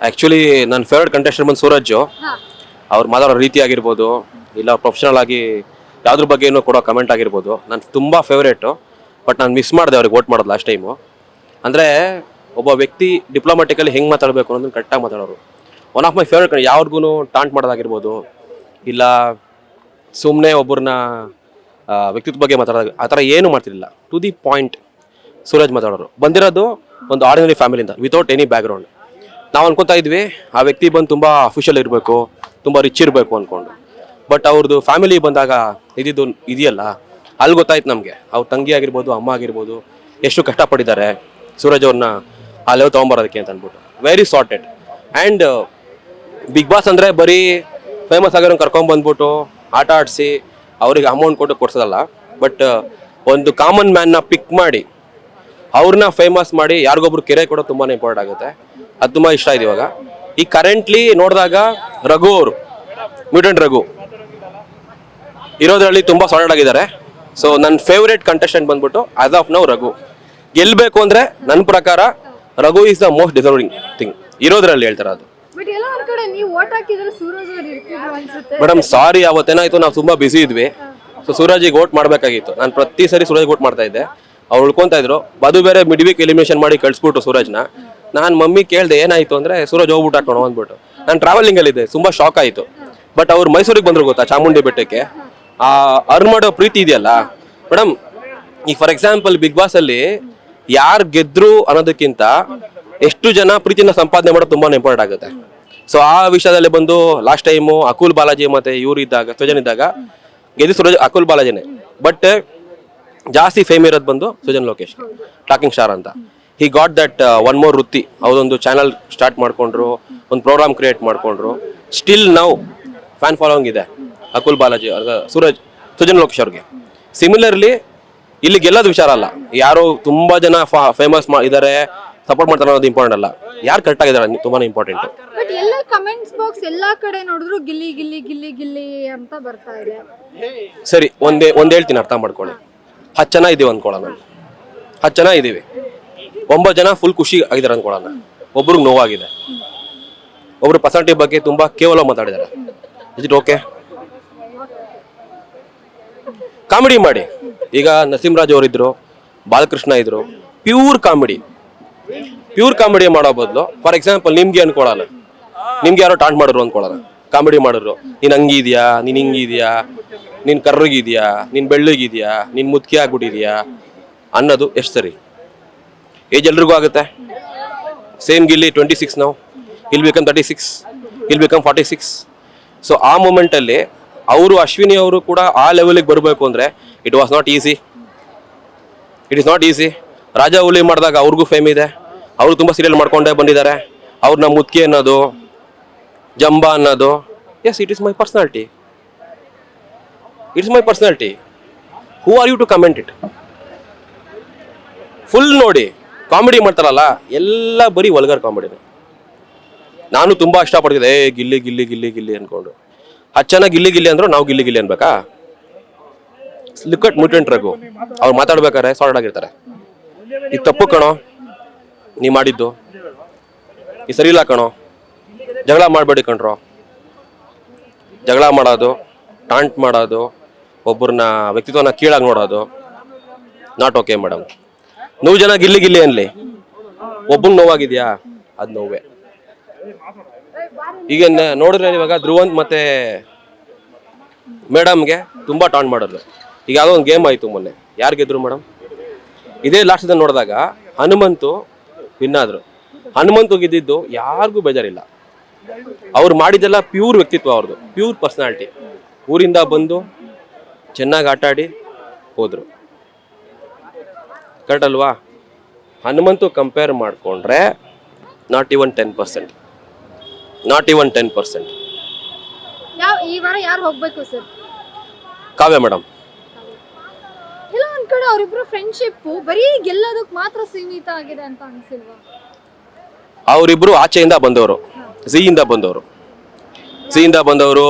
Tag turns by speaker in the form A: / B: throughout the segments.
A: Actually ನನ್ನ favourite contestant ಬಂದು ಸೂರಜ್. ಅವ್ರು ಮಾತಾಡೋ ರೀತಿ ಆಗಿರ್ಬೋದು, ಇಲ್ಲ ಪ್ರೊಫೆಷನಲ್ ಆಗಿ ಯಾವ್ದ್ರ ಬಗ್ಗೆನೂ ಕೊಡೋ ಕಮೆಂಟ್ ಆಗಿರ್ಬೋದು, ನನ್ನ ತುಂಬ ಫೇವ್ರೇಟು. ಬಟ್ ನಾನು ಮಿಸ್ ಮಾಡಿದೆ ಅವ್ರಿಗೆ ವೋಟ್ ಮಾಡೋದು ಲಾಸ್ಟ್ ಟೈಮು. ಅಂದರೆ ಒಬ್ಬ ವ್ಯಕ್ತಿ ಡಿಪ್ಲೊಮ್ಯಾಟಿಕಲಿ ಹೆಂಗೆ ಮಾತಾಡಬೇಕು ಅನ್ನೋದನ್ನ ಕರೆಕ್ಟಾಗಿ ಮಾತಾಡೋರು. One of my favourite. ಯಾವ್ರಿಗೂ ಟಾಂಟ್ ಮಾಡೋದಾಗಿರ್ಬೋದು, ಇಲ್ಲ ಸುಮ್ಮನೆ ಒಬ್ಬರನ್ನ ವ್ಯಕ್ತಿತ್ವ ಬಗ್ಗೆ ಮಾತಾಡೋದು, ಆ ಥರ ಏನೂ ಮಾಡ್ತಿರಲಿಲ್ಲ. ಟು ದಿ ಪಾಯಿಂಟ್ ಸೂರಜ್ ಮಾತಾಡೋರು. ಬಂದಿರೋದು ಒಂದು ಆರ್ಡಿನರಿ ಫ್ಯಾಮಿಲಿಯಿಂದ, ವಿತೌಟ್ ಎನಿ ಬ್ಯಾಕ್ಗ್ರೌಂಡ್. ನಾವು ಅನ್ಕೊತಾ ಇದ್ವಿ ಆ ವ್ಯಕ್ತಿ ಬಂದು ತುಂಬ ಅಫಿಷಿಯಲ್ ಇರಬೇಕು, ತುಂಬ ರಿಚ್ ಇರಬೇಕು ಅಂದ್ಕೊಂಡು. ಬಟ್ ಅವ್ರದ್ದು ಫ್ಯಾಮಿಲಿ ಬಂದಾಗ ಇದಿದ್ದು ಇದೆಯಲ್ಲ, ಅಲ್ಲಿ ಗೊತ್ತಾಯ್ತು ನಮಗೆ ಅವ್ರ ತಂಗಿ ಆಗಿರ್ಬೋದು, ಅಮ್ಮ ಆಗಿರ್ಬೋದು, ಎಷ್ಟು ಕಷ್ಟಪಟ್ಟಿದ್ದಾರೆ ಸೂರಜ್ ಅವ್ರನ್ನ ಆ ಲೆವೆಲ್ ತೊಗೊಂಬರೋದಕ್ಕೆ ಅಂತ ಅಂದ್ಬಿಟ್ಟು. Very sorted. And Bigg Boss ಅಂದರೆ ಬರೀ ಫೇಮಸ್ ಆಗಿರೋ ಕರ್ಕೊಂಬಂದ್ಬಿಟ್ಟು ಆಟ ಆಡಿಸಿ ಅವ್ರಿಗೆ ಅಮೌಂಟ್ ಕೊಟ್ಟು ಕೊಡ್ಸೋದಲ್ಲ. ಬಟ್ ಒಂದು ಕಾಮನ್ ಮ್ಯಾನ್ನ ಪಿಕ್ ಮಾಡಿ ಅವ್ರನ್ನ ಫೇಮಸ್ ಮಾಡಿ ಯಾರಿಗೊಬ್ರು ಕೆರೆ ಕೊಡೋದು ತುಂಬಾ ಇಂಪಾರ್ಟೆಂಟ್ ಆಗುತ್ತೆ. ಅದು ತುಂಬ ಇಷ್ಟ ಇದೆ. ಇವಾಗ ಈ ಕರೆಂಟ್ಲಿ ನೋಡಿದಾಗ ರಘು ಅವರು, ಮ್ಯೂಟೆಂಟ್ ರಘು ಇರೋದ್ರಲ್ಲಿ ತುಂಬ ಸಾಲಿಡ್ ಆಗಿದ್ದಾರೆ. ಸೊ ನನ್ನ ಫೇವ್ರೇಟ್ ಕಂಟೆಸ್ಟೆಂಟ್ ಬಂದ್ಬಿಟ್ಟು ಆಸ್ ಆಫ್ ನೌ ರಘು. ಗೆಲ್ಲಬೇಕು ಅಂದರೆ ನನ್ನ ಪ್ರಕಾರ Raghu is the most deserving thing ಇರೋದ್ರಲ್ಲಿ, ಹೇಳ್ತಾರೆ ಅದು. ಮೇಡಮ್ ಸಾರಿ, ಅವತ್ತೇನಾಯ್ತು, ನಾವು ತುಂಬ ಬಿಸಿ ಇದ್ವಿ. ಸೊ ಸೂರಜಿಗೆ ವೋಟ್ ಮಾಡಬೇಕಾಗಿತ್ತು. ನಾನು ಪ್ರತಿ ಸರಿ ಸೂರಜ್ ವೋಟ್ ಮಾಡ್ತಾ ಇದ್ದೆ. ಅವ್ರು ಉಳ್ಕೊತಾ ಇದ್ರು. ಅದು ಬೇರೆ ಮಿಡ್ ವೀಕ್ ಎಲಿಮಿನೇಷನ್ ಮಾಡಿ ಕಳಿಸ್ಬಿಟ್ಟು ಸೂರಜ್ನ. ನಾನು ಮಮ್ಮಿ ಕೇಳಿದೆ ಏನಾಯ್ತು ಅಂದರೆ ಸೂರಜ್ ಹೋಗ್ಬಿಟ್ಟು ಹಾಕೋಣ ಅಂದ್ಬಿಟ್ಟು. ನಾನು ಟ್ರಾವೆಲಿಂಗಲ್ಲಿದ್ದೆ, ತುಂಬ ಶಾಕ್ ಆಯಿತು. ಬಟ್ ಅವ್ರು ಮೈಸೂರಿಗೆ ಬಂದರು ಗೊತ್ತಾ, ಚಾಮುಂಡಿ ಬೆಟ್ಟಕ್ಕೆ. ಆ ಅರ್ನ್ ಮಾಡೋ ಪ್ರೀತಿ ಇದೆಯಲ್ಲ ಮೇಡಮ್. ಈಗ ಫಾರ್ ಎಕ್ಸಾಂಪಲ್ ಬಿಗ್ ಬಾಸ್ ಅಲ್ಲಿ ಯಾರು ಗೆದ್ರು ಅನ್ನೋದಕ್ಕಿಂತ ಎಷ್ಟು ಜನ ಪ್ರೀತಿನ ಸಂಪಾದನೆ ಮಾಡೋದು ತುಂಬಾ ಇಂಪಾರ್ಟೆಂಟ್ ಆಗುತ್ತೆ. ಸೊ ಆ ವಿಷಯದಲ್ಲಿ ಬಂದು ಲಾಸ್ಟ್ ಟೈಮು ಅಕುಲ್ ಬಾಲಾಜಿ ಮತ್ತೆ ಇವ್ರು ಇದ್ದಾಗ, ಸುಜನ್ ಇದ್ದಾಗ ಗೆದ್ದು ಸೂರಜ್ ಅಕುಲ್ ಬಾಲಾಜಿನೇ. ಬಟ್ ಜಾಸ್ತಿ ಫೇಮ್ ಇರೋದು ಬಂದು ಸುಜನ್ ಲೋಕೇಶ್, ಟಾಕಿಂಗ್ ಸ್ಟಾರ್ ಅಂತ. He got that one more ವೃತ್ತಿ. ಅವ್ರದೊಂದು ಚಾನಲ್ ಸ್ಟಾರ್ಟ್ ಮಾಡ್ಕೊಂಡ್ರು, ಒಂದು ಪ್ರೋಗ್ರಾಮ್ ಕ್ರಿಯೇಟ್ ಮಾಡ್ಕೊಂಡ್ರು. ಸ್ಟಿಲ್ ನೌ ಫ್ಯಾನ್ ಫಾಲೋವಿಂಗ್ ಇದೆ ಅಕುಲ್ ಬಾಲಾಜಿ, ಸೂರಜ್, ಸುಜನ್ ಲೋಕೇಶ್ ಅವ್ರಿಗೆ. ಸಿಮಿಲರ್ಲಿ ಇಲ್ಲಿ ಗೆಲ್ಲೋದು ವಿಚಾರ ಅಲ್ಲ, ಯಾರು ತುಂಬಾ ಜನ ಫೇಮಸ್ ಇದ್ದಾರೆ, ಸಪೋರ್ಟ್ ಮಾಡ್ತಾರೆ ಅನ್ನೋದು ಇಂಪಾರ್ಟೆಂಟ್ ಅಲ್ಲ, ಯಾರು ಕರೆಕ್ಟ್ ಆಗಿದ್ದಾರೆ ತುಂಬಾನೇ ಇಂಪಾರ್ಟೆಂಟ್.
B: ಬಟ್ ಎಲ್ಲ ಕಮೆಂಟ್ಸ್ ಬಾಕ್ಸ್ ಎಲ್ಲಾ ಕಡೆ ನೋಡಿದ್ರು ಗಿಲ್ಲಿ ಗಿಲ್ಲಿ ಗಿಲ್ಲಿ ಗಿಲ್ಲಿ ಅಂತ ಬರ್ತಾ ಇದೆ.
A: ಸರಿ, ಒಂದ್ ಹೇಳ್ತೀನಿ, ಅರ್ಥ ಮಾಡ್ಕೊಳ್ಳಿ. 10 ಜನ ಇದೀವಿ ಅನ್ಕೊಳ್ಳೋಣ, 10 ಜನ ಇದೀವಿ, 9 ಜನ ಫುಲ್ ಖುಷಿ ಆಗಿದ್ದಾರೆ ಅನ್ಕೊಳ್ಳೋಣ. ಒಬ್ರಿಗೆ ನೋವಾಗಿದೆ, ಒಬ್ರು ಪರ್ಸನಾಲಿಟಿ ಬಗ್ಗೆ ತುಂಬಾ ಕೇವಲ ಮಾತಾಡಿದ್ದಾರೆ. Is it okay? ಕಾಮಿಡಿ ಮಾಡಿ. ಈಗ ನರಸಿಂಹರಾಜ್ ಅವರಿದ್ರು, ಬಾಲಕೃಷ್ಣ ಇದ್ರು, ಪ್ಯೂರ್ ಕಾಮಿಡಿ ಮಾಡೋ ಬದಲು ಫಾರ್ ಎಕ್ಸಾಂಪಲ್ ನಿಮ್ಗೆ ಅನ್ಕೊಳ್ಳೋಣ, ನಿಮ್ಗೆ ಯಾರೋ ಟಾಂಟ್ ಮಾಡಿದ್ರು ಅನ್ಕೊಳ್ಳೋಣ, ಕಾಮಿಡಿ ಮಾಡಿದ್ರು, ನೀನ್ ಹಂಗಿದ್ಯಾ, ನೀನ್ ಹಿಂಗಿದ್ಯಾ, ನೀನ್ ಕರ್ರಗಿದ್ಯಾ, ನೀನ್ ಬೆಳ್ಳಗಿದ್ಯಾ, ನೀನ್ ಮುದ್ಕಿ ಆಗ್ಬಿಟ್ಟಿದ್ಯಾ ಅನ್ನೋದು ಎಷ್ಟು ಸರಿ? ಏಜ್ ಎಲ್ರಿಗೂ ಆಗುತ್ತೆ. ಸೇಮ್ ಗಿಲ್ಲಿ 26 ನಾವು, ಇಲ್ ಬಿಕಮ್ 36, ಇಲ್ ಬಿಕಮ್ 46. ಸೊ ಆ ಮೂಮೆಂಟಲ್ಲಿ ಅವರು ಅಶ್ವಿನಿ ಅವರು ಕೂಡ ಆ ಲೆವೆಲಿಗೆ ಬರಬೇಕು ಅಂದರೆ it was not easy. It is not easy. Raja ಹುಲಿ ಮಾಡಿದಾಗ ಅವ್ರಿಗೂ ಫೇಮ್ ಇದೆ, ಅವರು ತುಂಬ ಸೀರಿಯಲ್ ಮಾಡ್ಕೊಂಡೇ ಬಂದಿದ್ದಾರೆ. ಅವ್ರನ್ನ ಮುದ್ಕಿ ಅನ್ನೋದು, ಜಂಬಾ ಅನ್ನೋದು, yes, it is my personality. It's my personality. Who are you to comment it? Full ನೋಡಿ ಕಾಮಿಡಿ ಮಾಡ್ತಾರಲ್ಲ, ಎಲ್ಲ ಬರೀ ವಲ್ಗರ್ ಕಾಮಿಡಿನೇ. ನಾನು ತುಂಬ ಇಷ್ಟಪಡ್ತಿದ್ದೆ ಗಿಲ್ಲಿ ಗಿಲ್ಲಿ ಗಿಲ್ಲಿ ಗಿಲ್ಲಿ ಅನ್ಕೊಂಡು. 10 ಜನ ಗಿಲ್ಲಿ ಗಿಲ್ಲಿ ಅಂದ್ರು ನಾವು ಗಿಲ್ಲಿ ಗಿಲ್ಲಿ ಅನ್ಬೇಕಾ? Look at mutant Raghu. ಅವ್ರು ಮಾತಾಡ್ಬೇಕಾರೆ ಸಾರ್ಟ್ ಆಗಿರ್ತಾರೆ. ಇದು ತಪ್ಪು ಕಣೋ ನೀ ಮಾಡಿದ್ದು, ಈ ಸರಿ ಇಲ್ಲ ಕಣೋ, ಜಗಳ ಮಾಡಬೇಡಿ ಕಣ್ರೋ. ಜಗಳ ಮಾಡೋದು, ಟಾಂಟ್ ಮಾಡೋದು, ಒಬ್ಬರನ್ನ ವ್ಯಕ್ತಿತ್ವನ ಕೀಳಾಗಿ ನೋಡೋದು ನಾಟ್ ಓಕೆ ಮೇಡಮ್. 100 ಜನ ಗಿಲ್ಲಿ ಗಿಲ್ಲಿ ಅನ್ಲಿ, ಒಬ್ಬಂಗೆ ನೋವಾಗಿದ್ಯಾ, ಅದು ನೋವೇ. ಈಗ ನೋಡಿದ್ರೆ ಇವಾಗ ಧ್ರುವಂತ್ ಮತ್ತೆ ಮೇಡಮ್ಗೆ ತುಂಬಾ ಟಾಂಟ್ ಮಾಡಿದ್ರು. ಈಗ ಯಾವುದೋ ಒಂದು ಗೇಮ್ ಆಯಿತು ಮೊನ್ನೆ, ಯಾರು ಗೆದ್ರು ಮೇಡಮ್? ಇದೇ ಲಾಸ್ಟ್ ನೋಡಿದಾಗ ಹನುಮಂತು ವಿನ್ ಆದ್ರು. ಹನುಮಂತು ಗೆದ್ದಿದ್ದು ಯಾರಿಗೂ ಬೇಜಾರಿಲ್ಲ. ಅವ್ರು ಮಾಡಿದ್ದೆಲ್ಲ ಪ್ಯೂರ್ ವ್ಯಕ್ತಿತ್ವ, ಅವ್ರದ್ದು ಪ್ಯೂರ್ ಪರ್ಸನಾಲಿಟಿ. ಊರಿಂದ ಬಂದು ಚೆನ್ನಾಗಿ ಆಟ ಆಡಿ ಹೋದ್ರು, ಕರೆಕ್ಟ್ ಅಲ್ವಾ? ಹನುಮಂತು ಕಂಪೇರ್ ಮಾಡಿಕೊಂಡ್ರೆ ನಾಟ್ ಇವನ್ 10%.
B: ಈ ವಾರ ಯಾರು ಹೋಗ್ಬೇಕು ಸರ್?
A: ಕಾವ್ಯ ಮೇಡಮ್.
B: ಇಲ್ಲ ಒಂದ್ ಕಡೆ ಅವರಿಬ್ರು ಫ್ರೆಂಡ್ಶಿಪ್ ಬರೀ ಗೆಲ್ಲೋದಕ್ಕೆ ಮಾತ್ರ ಸೀಮಿತ ಆಗಿದೆ ಅಂತ ಅನ್ಸಿಲ್ವಾ?
A: ಅವರಿಬ್ರು ಆಚೆಯಿಂದ ಬಂದವರು, ಝೀಯಿಂದ ಬಂದವರು.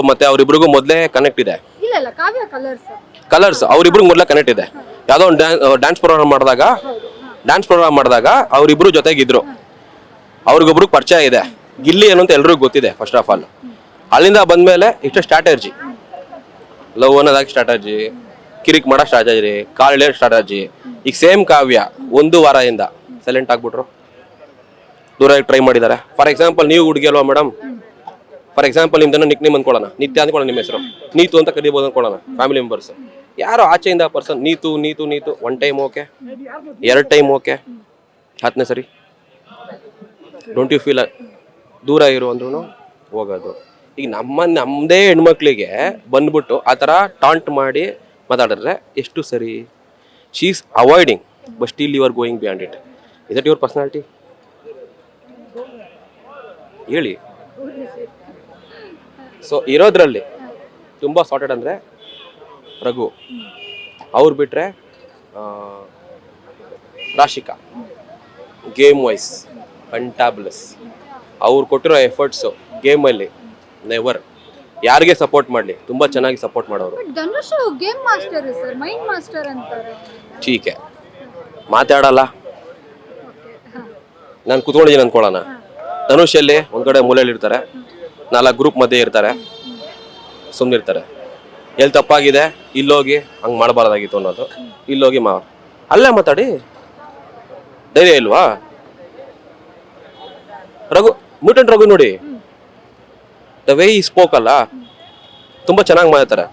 A: ಮತ್ತೆ ಅವರಿಬ್ರಿಗೂ ಮೊದಲೇ ಕನೆಕ್ಟ್ ಇದೆ.
B: ಇಲ್ಲ ಕಾವ್ಯ
A: ಕಲರ್ಸ್ ಅವರಿಬ್ರಿಗೆ ಮೊದಲೇ ಕನೆಕ್ಟ್ ಇದೆ. ಯಾವುದೋ ಒಂದು ಡ್ಯಾನ್ಸ್ ಪ್ರೋಗ್ರಾಮ್ ಮಾಡಿದಾಗ ಅವರಿಬ್ರು ಜೊತೆಗಿದ್ರು, ಅವ್ರಿಗೊಬ್ರಿಗೆ ಪರಿಚಯ ಇದೆ. ಗಿಲ್ಲಿ ಏನು ಅಂತ ಎಲ್ರಿಗೂ ಗೊತ್ತಿದೆ ಫಸ್ಟ್ ಆಫ್ ಆಲ್. ಅಲ್ಲಿಂದ ಬಂದ್ಮೇಲೆ ಇಷ್ಟು ಸ್ಟ್ರಾಟಜಿ, ಲವ್ ಅನ್ನೋದಾಗಿ ಸ್ಟ್ರಾಟಜಿ, ಕಿರಿಕ್ ಮಾಡೋ ಸ್ಟ್ರಾಟಜಿ, ಕಾಲ್ ಸ್ಟ್ರಾಟಜಿ. ಈಗ ಸೇಮ್ ಕಾವ್ಯ 1 ವಾರದಿಂದ ಸೈಲೆಂಟ್ ಆಗ್ಬಿಟ್ರು, ದೂರ ಟ್ರೈ ಮಾಡಿದ್ದಾರೆ. ಫಾರ್ ಎಕ್ಸಾಂಪಲ್ ನೀವು ಹುಡುಗಿ ಅಲ್ವಾ ಮೇಡಮ್, ಫಾರ್ ಎಕ್ಸಾಂಪಲ್ ನಿಮ್ದನ್ನ ನಿಕ್ ನೇಮ್ ಅಂದ್ಕೊಳ್ಳೋಣ, ನಿತ್ಯ ಅಂದ್ಕೊಳ್ಳೋಣ, ನಿಮ್ಮ ಹೆಸರು ನೀತು ಅಂತ ಕರಿಬೋದು ಅಂದ್ಕೊಳ್ಳೋಣ. ಫ್ಯಾಮಿಲಿ ಮೆಂಬರ್ಸ್ ಯಾರೋ ಆಚೆಯಿಂದ person Neetu Neetu Neetu 1 time okay, 2 time okay, 10ನೇ ಸರಿ ಡೋಂಟ್ ಯು ಫೀಲ್ ದೂರ ಇರು ಅಂದ್ರೂ ಹೋಗೋದು. ಈಗ ನಮ್ಮದೇ ಹೆಣ್ಮಕ್ಳಿಗೆ ಬಂದ್ಬಿಟ್ಟು ಆ ಥರ ಟಾಂಟ್ ಮಾಡಿ ಮಾತಾಡಿದ್ರೆ ಎಷ್ಟು ಸರಿ? She is avoiding but still you are going beyond it. Is that your personality? ಹೇಳಿ. ಸೊ ಇರೋದ್ರಲ್ಲಿ ತುಂಬ ಸಾರ್ಟೆಡ್ ಅಂದರೆ ರಘು, ಅವ್ರು ಬಿಟ್ಟರೆ ರಾಶಿಕಾ, ಗೇಮ್ ವೈಸ್ ಫಂಟಾಬ್ಲಸ್. ಅವ್ರು ಕೊಟ್ಟಿರೋ ಎಫರ್ಟ್ಸು ಗೇಮಲ್ಲಿ ನೆವರ್ ಯಾರಿಗೆ ಸಪೋರ್ಟ್ ಮಾಡಲಿ ತುಂಬ ಚೆನ್ನಾಗಿ ಸಪೋರ್ಟ್ ಮಾಡೋರು.
B: But Dhanush game master sir, mind master ಅಂತಾರೆ.
A: ಟೀಕೆ ಮಾತಾಡಲ್ಲ. ನಾನು ಕುತ್ಕೊಂಡಿದ್ದೀನಿ ಅಂದ್ಕೊಳ್ಳೋಣ, ಧನುಷಲ್ಲಿ ಒಂದು ಕಡೆ ಮೂಲೆಯಲ್ಲಿ ಇರ್ತಾರೆ, 4 ಗ್ರೂಪ್ ಮಧ್ಯೆ ಇರ್ತಾರೆ, ಸುಮ್ಮನಿರ್ತಾರೆ. ಎಲ್ಲಿ ತಪ್ಪಾಗಿದೆ ಇಲ್ಲೋಗಿ ಹಂಗೆ ಮಾಡಬಾರ್ದಾಗಿತ್ತು ಅನ್ನೋದು, ಇಲ್ಲೋಗಿ ಅಲ್ಲೇ ಮಾತಾಡಿ. ಧೈರ್ಯ ಇಲ್ವಾ? ರಘು, ಮ್ಯೂಟೆಂಟ್ ರಘು ನೋಡಿ, ದ ವೇ ಈ ಸ್ಪೋಕ್ ಅಲ್ಲ, ತುಂಬ ಚೆನ್ನಾಗಿ ಮಾತಾಡ್ತಾರೆ.